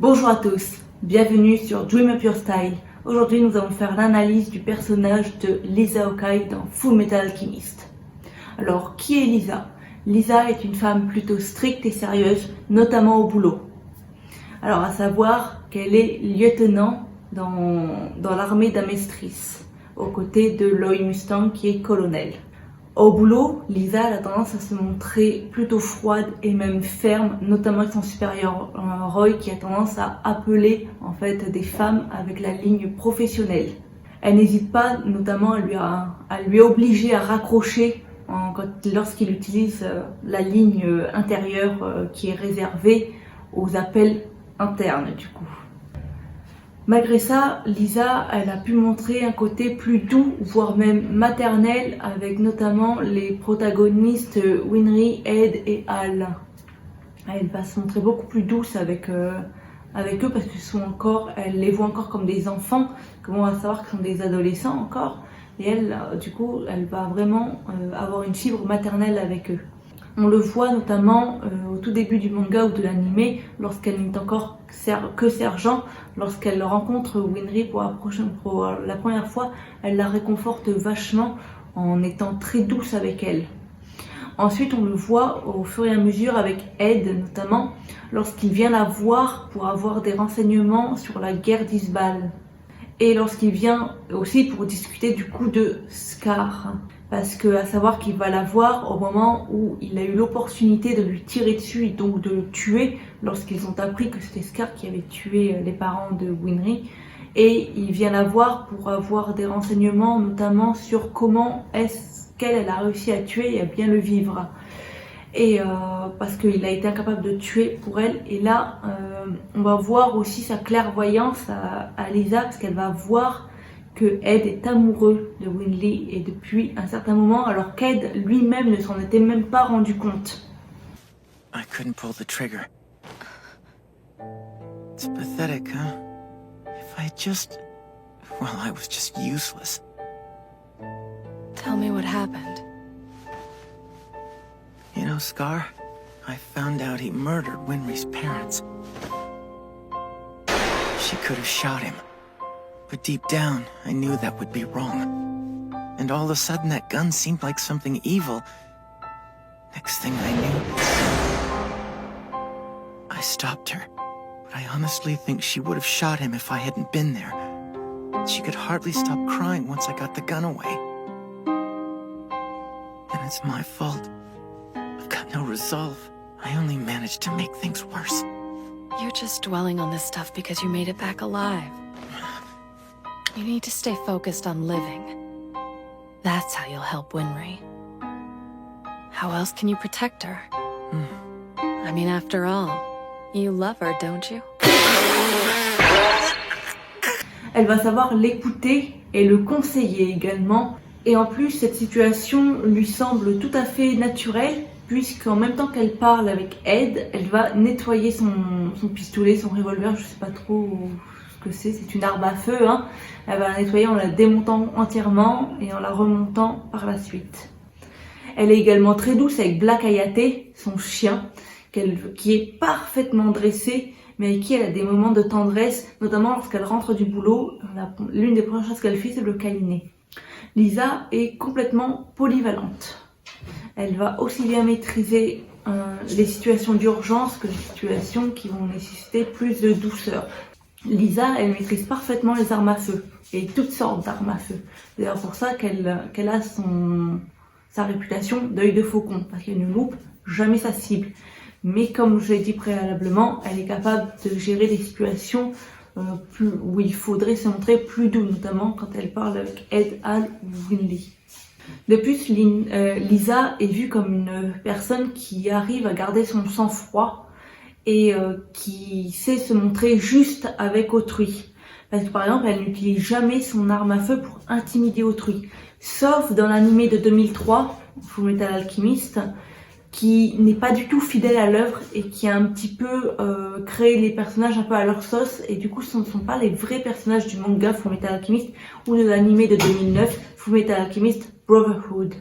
Bonjour à tous, bienvenue sur Dream Up Your Style. Aujourd'hui nous allons faire l'analyse du personnage de Lisa Okai dans Full Metal Alchemist. Alors qui est Lisa? Lisa est une femme plutôt stricte et sérieuse, notamment au boulot. Alors à savoir qu'elle est lieutenant dans l'armée d'Amestris, aux côtés de Loy Mustang qui est colonel. Au boulot, Lisa a tendance à se montrer plutôt froide et même ferme, notamment avec son supérieur Roy qui a tendance à appeler en fait des femmes avec la ligne professionnelle. Elle n'hésite pas notamment à lui obliger à raccrocher lorsqu'il utilise la ligne intérieure qui est réservée aux appels internes du coup. Malgré ça, Lisa, elle a pu montrer un côté plus doux, voire même maternel, avec notamment les protagonistes Winry, Ed et Al. Elle va se montrer beaucoup plus douce avec eux parce elle les voit encore comme des enfants, comme on va savoir qu'ils sont des adolescents encore. Et elle, du coup, elle va vraiment avoir une fibre maternelle avec eux. On le voit notamment au tout début du manga ou de l'anime, lorsqu'elle n'est encore que sergent, lorsqu'elle rencontre Winry pour la première fois, elle la réconforte vachement en étant très douce avec elle. Ensuite, on le voit au fur et à mesure avec Ed notamment, lorsqu'il vient la voir pour avoir des renseignements sur la guerre d'Isbal. Et lorsqu'il vient aussi pour discuter du coup de Scar. Parce que à savoir qu'il va la voir au moment où il a eu l'opportunité de lui tirer dessus et donc de le tuer lorsqu'ils ont appris que c'était Scar qui avait tué les parents de Winry. Et il vient la voir pour avoir des renseignements notamment sur comment est-ce qu'elle a réussi à tuer et à bien le vivre. Et parce qu'il a été incapable de tuer pour elle. Et là, on va voir aussi sa clairvoyance à Lisa parce qu'elle va voir que Ed est amoureux de Winry et depuis un certain moment, alors qu'Ed lui-même ne s'en était même pas rendu compte. I couldn't pull the trigger. It's pathetic, huh? If I I was just useless. Tell me what happened. You know, Scar, I found out he murdered Winry's parents. She could have shot him. But deep down, I knew that would be wrong. And all of a sudden, that gun seemed like something evil. Next thing I knew, I stopped her. But I honestly think she would have shot him if I hadn't been there. She could hardly stop crying once I got the gun away. And it's my fault. I've got no resolve. I only managed to make things worse. You're just dwelling on this stuff because you made it back alive. You need to stay focused on living. That's how you'll help Winry. How else can you protect her? I mean, after all, you love her, don't you? Elle va savoir l'écouter et le conseiller également. Et en plus, cette situation lui semble tout à fait naturelle, puisqu'en même temps qu'elle parle avec Ed, elle va nettoyer son pistolet, son revolver, je sais pas trop ce que c'est une arme à feu, hein. Elle va la nettoyer en la démontant entièrement et en la remontant par la suite. Elle est également très douce avec Black Hayate, son chien, qui est parfaitement dressé, mais avec qui elle a des moments de tendresse, notamment lorsqu'elle rentre du boulot. L'une des premières choses qu'elle fait, c'est le câliner. Lisa est complètement polyvalente. Elle va aussi bien maîtriser les situations d'urgence que les situations qui vont nécessiter plus de douceur. Lisa, elle maîtrise parfaitement les armes à feu et toutes sortes d'armes à feu. C'est d'ailleurs pour ça qu'elle a sa réputation d'œil de faucon, parce qu'elle ne loupe jamais sa cible. Mais comme je l'ai dit préalablement, elle est capable de gérer des situations où il faudrait se montrer plus doux, notamment quand elle parle avec Ed, Al ou Winry. De plus, Lisa est vue comme une personne qui arrive à garder son sang-froid et qui sait se montrer juste avec autrui. Parce que par exemple, elle n'utilise jamais son arme à feu pour intimider autrui. Sauf dans l'anime de 2003, Full Metal Alchemist, qui n'est pas du tout fidèle à l'œuvre et qui a un petit peu créé les personnages un peu à leur sauce. Et du coup, ce ne sont pas les vrais personnages du manga Full Metal Alchemist ou de l'anime de 2009, Full Metal Alchemist Brotherhood.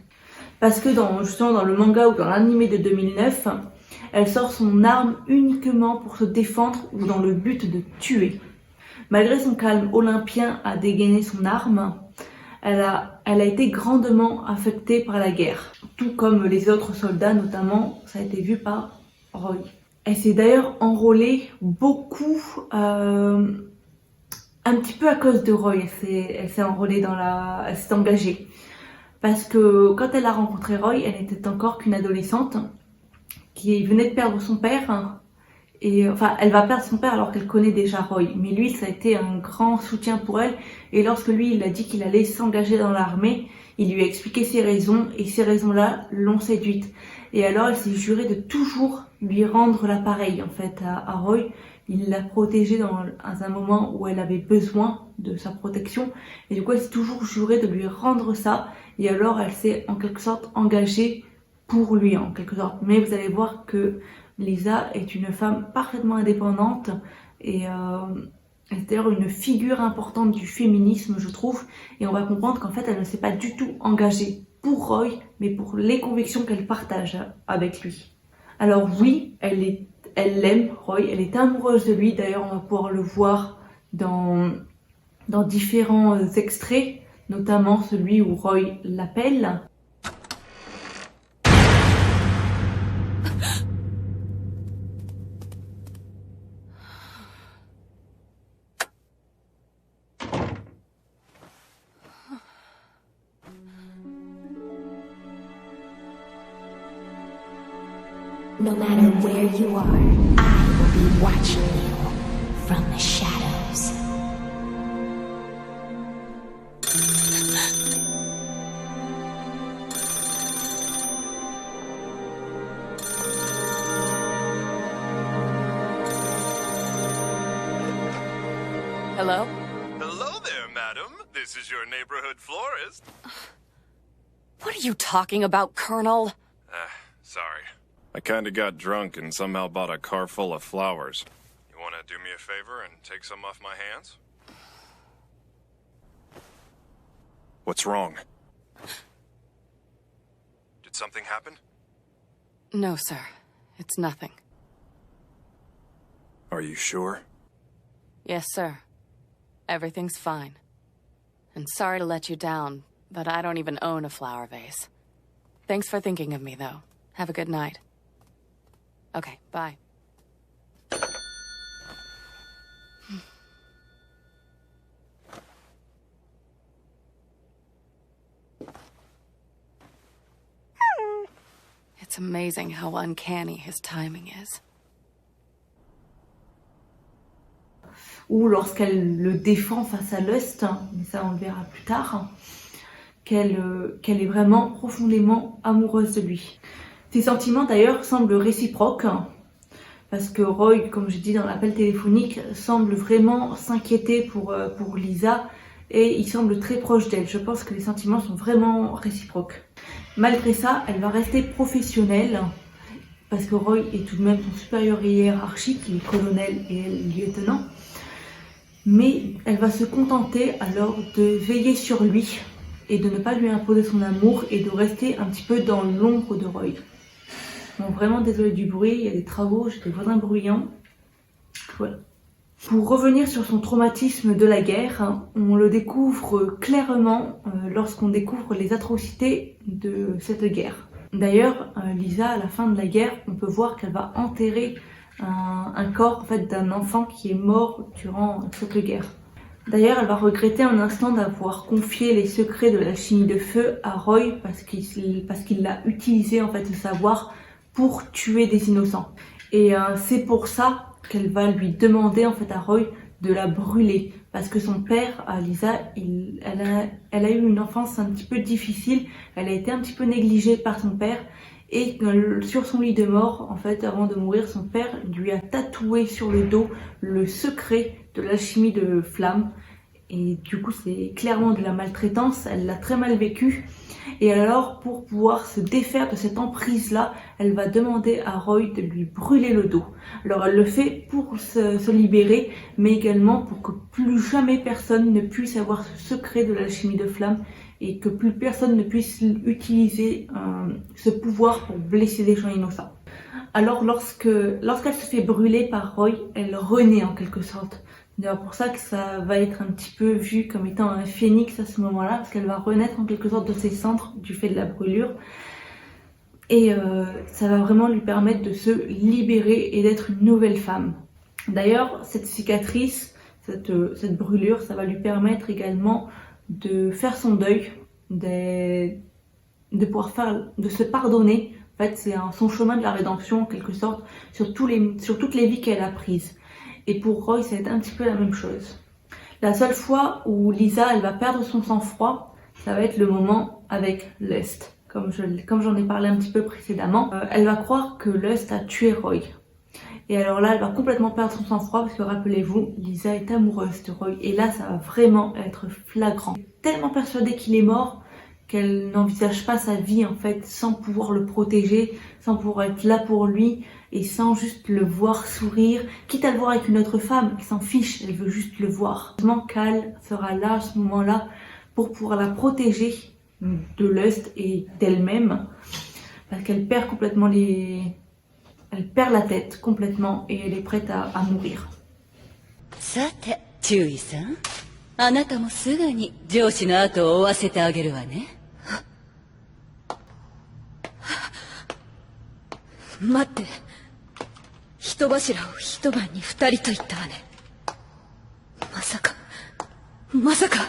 Parce que justement dans le manga ou dans l'anime de 2009, elle sort son arme uniquement pour se défendre ou dans le but de tuer. Malgré son calme, Olympien a dégainé son arme. Elle a été grandement affectée par la guerre, tout comme les autres soldats, notamment, ça a été vu par Roy. Elle s'est d'ailleurs enrôlée beaucoup, un petit peu à cause de Roy, elle s'est enrôlée elle s'est engagée. Parce que quand elle a rencontré Roy, elle n'était encore qu'une adolescente qui venait de perdre son père. Enfin, elle va perdre son père alors qu'elle connaît déjà Roy. Mais lui, ça a été un grand soutien pour elle. Et lorsque lui, il a dit qu'il allait s'engager dans l'armée, il lui a expliqué ses raisons. Et ces raisons-là l'ont séduite. Et alors, elle s'est jurée de toujours lui rendre l'appareil, en fait, à Roy. Il l'a protégée dans un moment où elle avait besoin de sa protection. Et du coup, elle s'est toujours jurée de lui rendre ça. Et alors, elle s'est en quelque sorte engagée pour lui, en quelque sorte. Mais vous allez voir que Lisa est une femme parfaitement indépendante et c'est d'ailleurs une figure importante du féminisme, je trouve. Et on va comprendre qu'en fait, elle ne s'est pas du tout engagée pour Roy, mais pour les convictions qu'elle partage avec lui. Alors oui, elle l'aime, Roy, elle est amoureuse de lui. D'ailleurs, on va pouvoir le voir dans différents extraits, notamment celui où Roy l'appelle. No matter where you are, I will be watching you from the shadows. Hello? Hello there, madam. This is your neighborhood florist. What are you talking about, Colonel? Sorry. I kinda got drunk and somehow bought a car full of flowers. You wanna do me a favor and take some off my hands? What's wrong? Did something happen? No, sir. It's nothing. Are you sure? Yes, sir. Everything's fine. And sorry to let you down, but I don't even own a flower vase. Thanks for thinking of me, though. Have a good night. Okay, bye. It's amazing how uncanny his timing is. Ou lorsqu'elle le défend face à Lust, mais ça on le verra plus tard, qu'elle est vraiment profondément amoureuse de lui. Ses sentiments d'ailleurs semblent réciproques, parce que Roy, comme j'ai dit dans l'appel téléphonique, semble vraiment s'inquiéter pour Lisa, et il semble très proche d'elle. Je pense que les sentiments sont vraiment réciproques. Malgré ça, elle va rester professionnelle, parce que Roy est tout de même son supérieur hiérarchique, il est colonel et elle lieutenant. Mais elle va se contenter alors de veiller sur lui et de ne pas lui imposer son amour et de rester un petit peu dans l'ombre de Roy. Bon, vraiment désolée du bruit, il y a des travaux, j'ai des voisins bruyants. Voilà. Pour revenir sur son traumatisme de la guerre, on le découvre clairement lorsqu'on découvre les atrocités de cette guerre. D'ailleurs, Lisa, à la fin de la guerre, on peut voir qu'elle va enterrer un corps en fait, d'un enfant qui est mort durant cette guerre. D'ailleurs, elle va regretter un instant d'avoir confié les secrets de la chimie de feu à Roy parce qu'il l'a utilisé en fait, ce savoir pour tuer des innocents. Et c'est pour ça qu'elle va lui demander en fait à Roy de la brûler parce que son père, Lisa, elle a eu une enfance un petit peu difficile, elle a été un petit peu négligée par son père. Et sur son lit de mort, en fait, avant de mourir, son père lui a tatoué sur le dos le secret de l'alchimie de flamme. Et du coup, c'est clairement de la maltraitance, elle l'a très mal vécu. Et alors, pour pouvoir se défaire de cette emprise-là, elle va demander à Roy de lui brûler le dos. Alors, elle le fait pour se libérer, mais également pour que plus jamais personne ne puisse avoir ce secret de l'alchimie de flamme et que plus personne ne puisse utiliser ce pouvoir pour blesser des gens innocents. Alors lorsqu'elle se fait brûler par Roy, elle renaît en quelque sorte. C'est d'ailleurs pour ça que ça va être un petit peu vu comme étant un phénix à ce moment-là, parce qu'elle va renaître en quelque sorte de ses cendres du fait de la brûlure. Et ça va vraiment lui permettre de se libérer et d'être une nouvelle femme. D'ailleurs, cette cicatrice, cette brûlure, ça va lui permettre également de faire son deuil, de se pardonner. En fait, c'est son chemin de la rédemption en quelque sorte sur toutes les vies qu'elle a prises. Et pour Roy, ça va être un petit peu la même chose. La seule fois où Lisa, elle va perdre son sang-froid, ça va être le moment avec Lust. Comme j'en ai parlé un petit peu précédemment, elle va croire que Lust a tué Roy. Et alors là, elle va complètement perdre son sang-froid parce que rappelez-vous, Lisa est amoureuse de Roy. Et là, ça va vraiment être flagrant. Elle est tellement persuadée qu'il est mort qu'elle n'envisage pas sa vie en fait sans pouvoir le protéger, sans pouvoir être là pour lui et sans juste le voir sourire, quitte à le voir avec une autre femme, elle s'en fiche, elle veut juste le voir. Heureusement qu'Al sera là à ce moment-là pour pouvoir la protéger de Lust et d'elle-même parce qu'elle perd complètement elle perd la tête complètement et elle est prête à mourir. さて、注意さん。あなたもすぐに上司の後を追わせてあげるわね。待って。人柱を一晩に二人と言ったわね。まさか。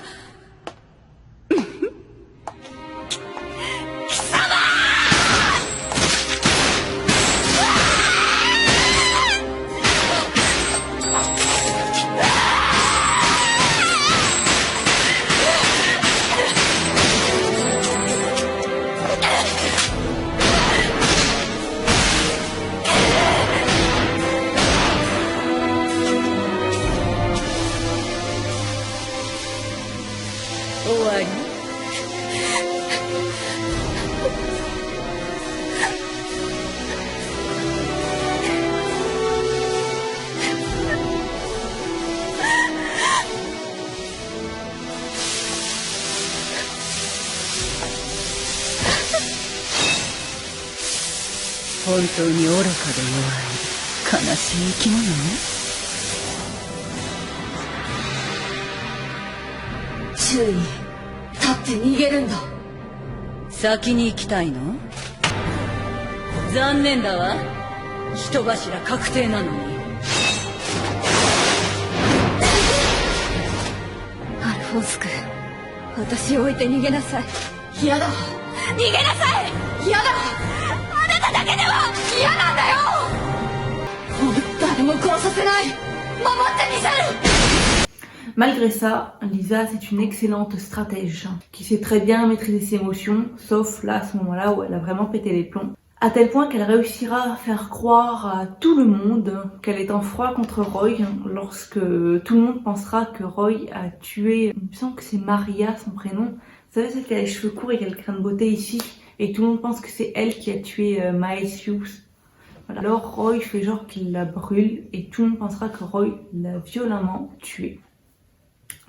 終わり。本当に愚かで弱い悲しい生き物ね。注意。立って逃げるんだ。先に行きたいの？残念だわ。人柱確定なのに。アルフォンス君、私を置いて逃げなさい。嫌だ。逃げなさい。嫌だ。あなただけでは嫌なんだよ。誰も殺させない。守ってみせる。Malgré ça, Lisa, c'est une excellente stratège qui sait très bien maîtriser ses émotions, sauf là, à ce moment-là où elle a vraiment pété les plombs. À tel point qu'elle réussira à faire croire à tout le monde qu'elle est en froid contre Roy lorsque tout le monde pensera que Roy a tué, il me semble que c'est Maria son prénom. Vous savez, celle qui a les cheveux courts et qui a le crâne beauté ici, et tout le monde pense que c'est elle qui a tué Maesius. Voilà. Alors Roy fait genre qu'il la brûle et tout le monde pensera que Roy l'a violemment tuée.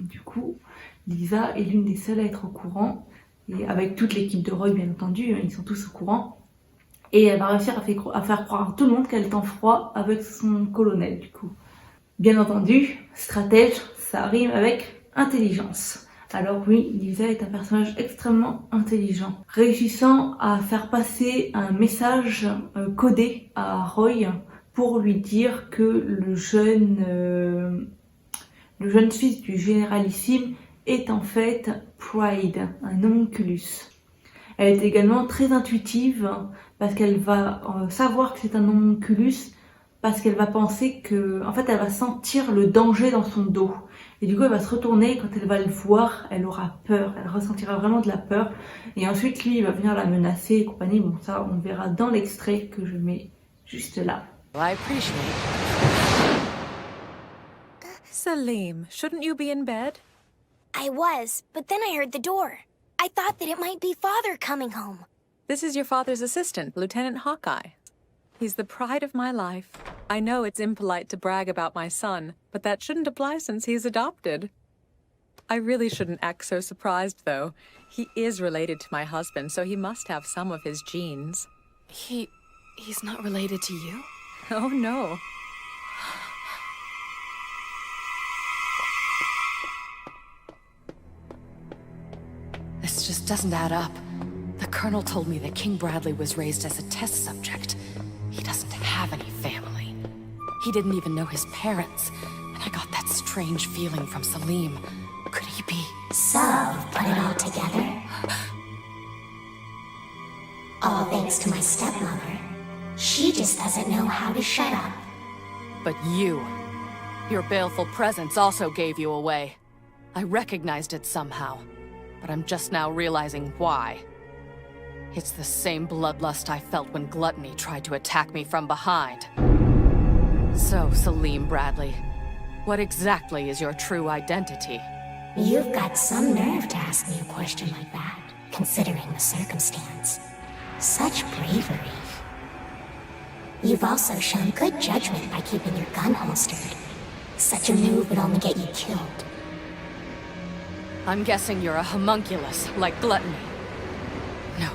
Du coup, Lisa est l'une des seules à être au courant, et avec toute l'équipe de Roy bien entendu, ils sont tous au courant. Et elle va réussir à faire croire à tout le monde qu'elle est en froid avec son colonel du coup. Bien entendu, stratège, ça rime avec intelligence. Alors oui, Lisa est un personnage extrêmement intelligent, réussissant à faire passer un message codé à Roy pour lui dire que le jeune fils du généralissime est en fait Pride, un homunculus. Elle est également très intuitive parce qu'elle va savoir que c'est un homunculus parce qu'elle va penser que, en fait, elle va sentir le danger dans son dos. Et du coup, elle va se retourner et quand elle va le voir, elle aura peur. Elle ressentira vraiment de la peur. Et ensuite, lui, il va venir la menacer et compagnie. Bon, ça, on verra dans l'extrait que je mets juste là. I appreciate. Salim, shouldn't you be in bed? I was, but then I heard the door. I thought that it might be Father coming home. This is your father's assistant, Lieutenant Hawkeye. He's the pride of my life. I know it's impolite to brag about my son, but that shouldn't apply since he's adopted. I really shouldn't act so surprised, though. He is related to my husband, so he must have some of his genes. He's not related to you? Oh no. This just doesn't add up. The Colonel told me that King Bradley was raised as a test subject. He doesn't have any family. He didn't even know his parents. And I got that strange feeling from Salim. Could he be? So, you've put it all together? All thanks to my stepmother. She just doesn't know how to shut up. But you. Your baleful presence also gave you away. I recognized it somehow. But I'm just now realizing why. It's the same bloodlust I felt when Gluttony tried to attack me from behind. So, Salim Bradley, what exactly is your true identity? You've got some nerve to ask me a question like that, considering the circumstance. Such bravery. You've also shown good judgment by keeping your gun holstered. Such a move would only get you killed. I'm guessing you're a homunculus, like Gluttony. No,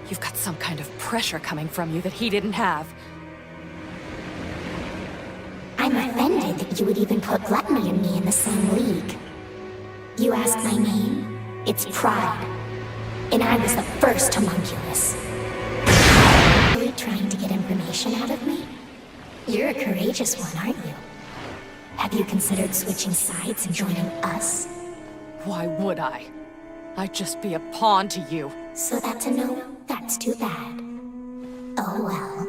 you've got some kind of pressure coming from you that he didn't have. I'm offended that you would even put Gluttony and me in the same league. You ask my name, it's Pride. And I was the first homunculus. Are you trying to get information out of me? You're a courageous one, aren't you? Have you considered switching sides and joining us? Why would I? I'd just be a pawn to you. So that's a no? That's too bad. Oh well.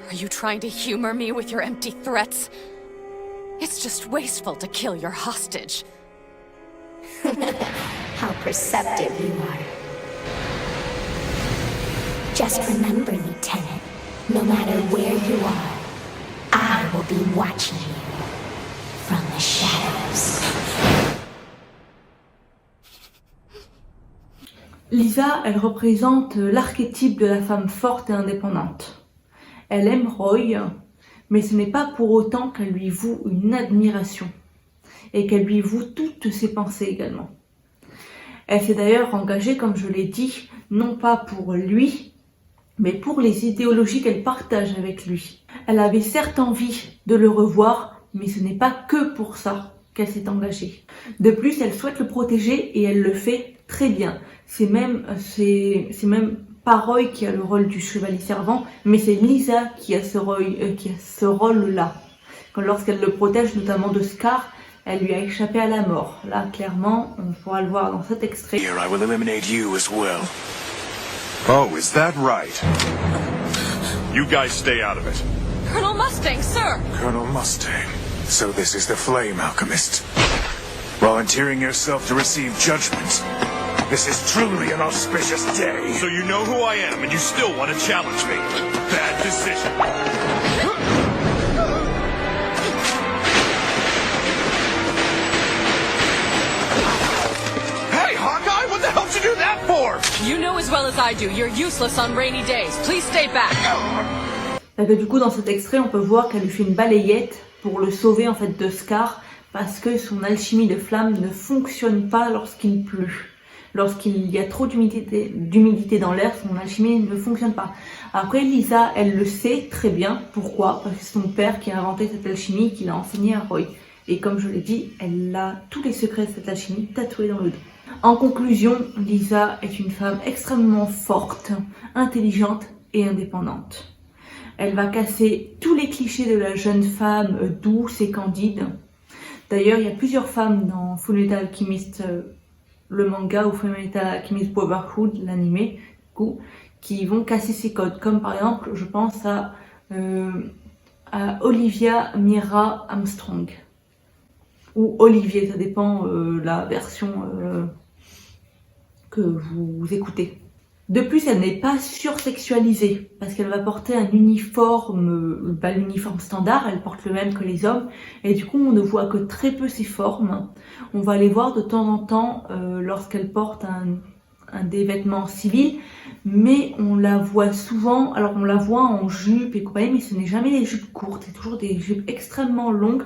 Are you trying to humor me with your empty threats? It's just wasteful to kill your hostage. How perceptive you are. Just remember, Lieutenant, no matter where you are, I will be watching you from the shadows. Lisa, elle représente l'archétype de la femme forte et indépendante. Elle aime Roy, mais ce n'est pas pour autant qu'elle lui voue une admiration et qu'elle lui voue toutes ses pensées également. Elle s'est d'ailleurs engagée, comme je l'ai dit, non pas pour lui, mais pour les idéologies qu'elle partage avec lui. Elle avait certes envie de le revoir, mais ce n'est pas que pour ça qu'elle s'est engagée. De plus, elle souhaite le protéger et elle le fait très bien. C'est même pas Roy qui a le rôle du chevalier servant, mais c'est Lisa qui a ce rôle-là. Lorsqu'elle le protège notamment de Scar, elle lui a échappé à la mort. Là, clairement, on pourra le voir dans cet extrait. Here, I will eliminate you as well. Oh, is that right? You guys stay out of it. Colonel Mustang, sir! Colonel Mustang. So this is the Flame Alchemist. Volunteering yourself to receive judgment. This is truly an auspicious day. So you know who I am, and you still want to challenge me. Bad decision. Hey, Hawkeye, what the hell did you do that for? You know as well as I do, you're useless on rainy days. Please stay back. Et que du coup, dans cet extrait, on peut voir qu'elle lui fait une balayette pour le sauver en fait de Scar, parce que son alchimie de flamme ne fonctionne pas lorsqu'il pleut. Lorsqu'il y a trop d'humidité dans l'air, son alchimie ne fonctionne pas. Après, Lisa, elle le sait très bien. Pourquoi? Parce que c'est son père qui a inventé cette alchimie, qui l'a enseignée à Roy. Et comme je l'ai dit, elle a tous les secrets de cette alchimie tatoués dans le dos. En conclusion, Lisa est une femme extrêmement forte, intelligente et indépendante. Elle va casser tous les clichés de la jeune femme douce et candide. D'ailleurs, il y a plusieurs femmes dans Fullmetal Alchemist, le manga, ou Fullmetal Alchemist Brotherhood, l'animé, qui vont casser ces codes. Comme par exemple, je pense à Olivia Mira Armstrong. Ou Olivier, ça dépend la version que vous écoutez. De plus, elle n'est pas sursexualisée, parce qu'elle va porter un uniforme, l'uniforme standard, elle porte le même que les hommes, et du coup on ne voit que très peu ses formes. On va les voir de temps en temps lorsqu'elle porte des vêtements civils, mais on la voit souvent, alors on la voit en jupe et compagnie, mais ce n'est jamais des jupes courtes, c'est toujours des jupes extrêmement longues.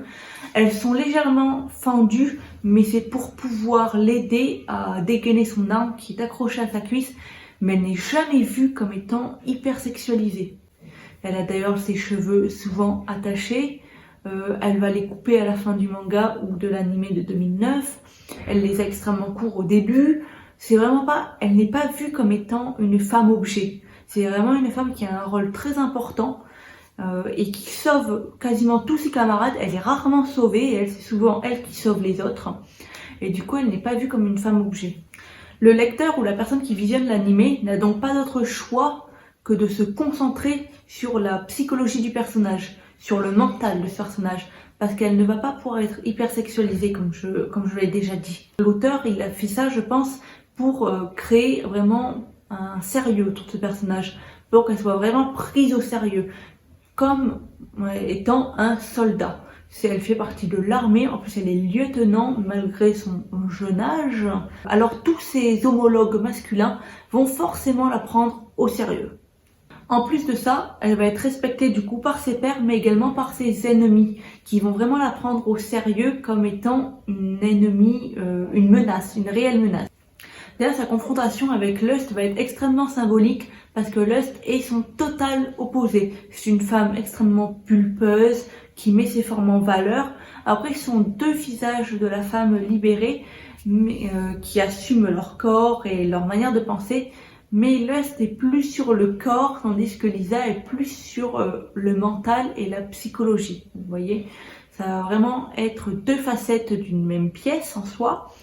Elles sont légèrement fendues, mais c'est pour pouvoir l'aider à dégainer son arme qui est accrochée à sa cuisse, mais elle n'est jamais vue comme étant hyper sexualisée. Elle a d'ailleurs ses cheveux souvent attachés, elle va les couper à la fin du manga ou de l'anime de 2009, elle les a extrêmement courts au début, c'est vraiment pas, elle n'est pas vue comme étant une femme objet, c'est vraiment une femme qui a un rôle très important et qui sauve quasiment tous ses camarades, elle est rarement sauvée et c'est souvent elle qui sauve les autres, et du coup elle n'est pas vue comme une femme objet. Le lecteur ou la personne qui visionne l'anime n'a donc pas d'autre choix que de se concentrer sur la psychologie du personnage, sur le mental de ce personnage, parce qu'elle ne va pas pouvoir être hyper sexualisée comme je l'ai déjà dit. L'auteur, il a fait ça, je pense, pour créer vraiment un sérieux autour de ce personnage, pour qu'elle soit vraiment prise au sérieux, comme étant un soldat. Elle fait partie de l'armée, en plus elle est lieutenant malgré son jeune âge. Alors tous ses homologues masculins vont forcément la prendre au sérieux. En plus de ça, elle va être respectée du coup par ses pairs, mais également par ses ennemis, qui vont vraiment la prendre au sérieux comme étant une ennemie, une menace, une réelle menace. D'ailleurs, sa confrontation avec Lust va être extrêmement symbolique, parce que Lust est son total opposé. C'est une femme extrêmement pulpeuse, qui met ses formes en valeur. Après, ce sont deux visages de la femme libérée, mais, qui assument leur corps et leur manière de penser, mais Lust est plus sur le corps, tandis que Lisa est plus sur le mental et la psychologie. Vous voyez, ça va vraiment être deux facettes d'une même pièce en soi,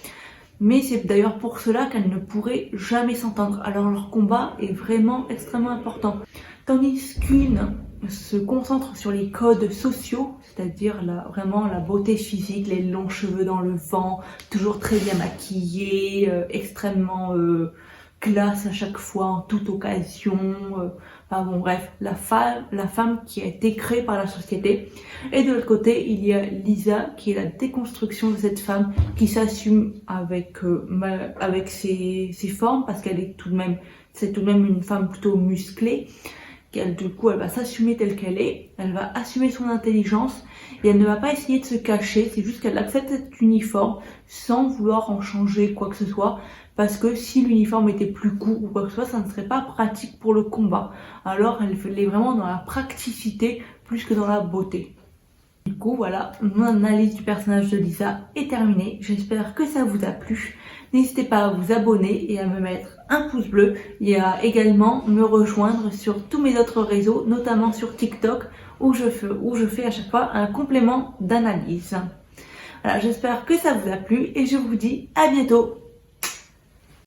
mais c'est d'ailleurs pour cela qu'elles ne pourraient jamais s'entendre. Alors leur combat est vraiment extrêmement important. Tandis qu'une se concentre sur les codes sociaux, c'est-à-dire vraiment la beauté physique, les longs cheveux dans le vent, toujours très bien maquillée, extrêmement classe à chaque fois, en toute occasion, enfin bon bref, la femme qui a été créée par la société. Et de l'autre côté, il y a Lisa qui est la déconstruction de cette femme qui s'assume avec ses formes, parce qu'elle est tout de même une femme plutôt musclée. Du coup, elle va s'assumer telle qu'elle est, elle va assumer son intelligence et elle ne va pas essayer de se cacher, c'est juste qu'elle accepte cet uniforme sans vouloir en changer quoi que ce soit, parce que si l'uniforme était plus court ou quoi que ce soit, ça ne serait pas pratique pour le combat. Alors elle est vraiment dans la praticité plus que dans la beauté. Du coup, voilà, mon analyse du personnage de Lisa est terminée. J'espère que ça vous a plu. N'hésitez pas à vous abonner et à me mettre un pouce bleu et à également me rejoindre sur tous mes autres réseaux, notamment sur TikTok où je fais à chaque fois un complément d'analyse. Voilà, j'espère que ça vous a plu et je vous dis à bientôt.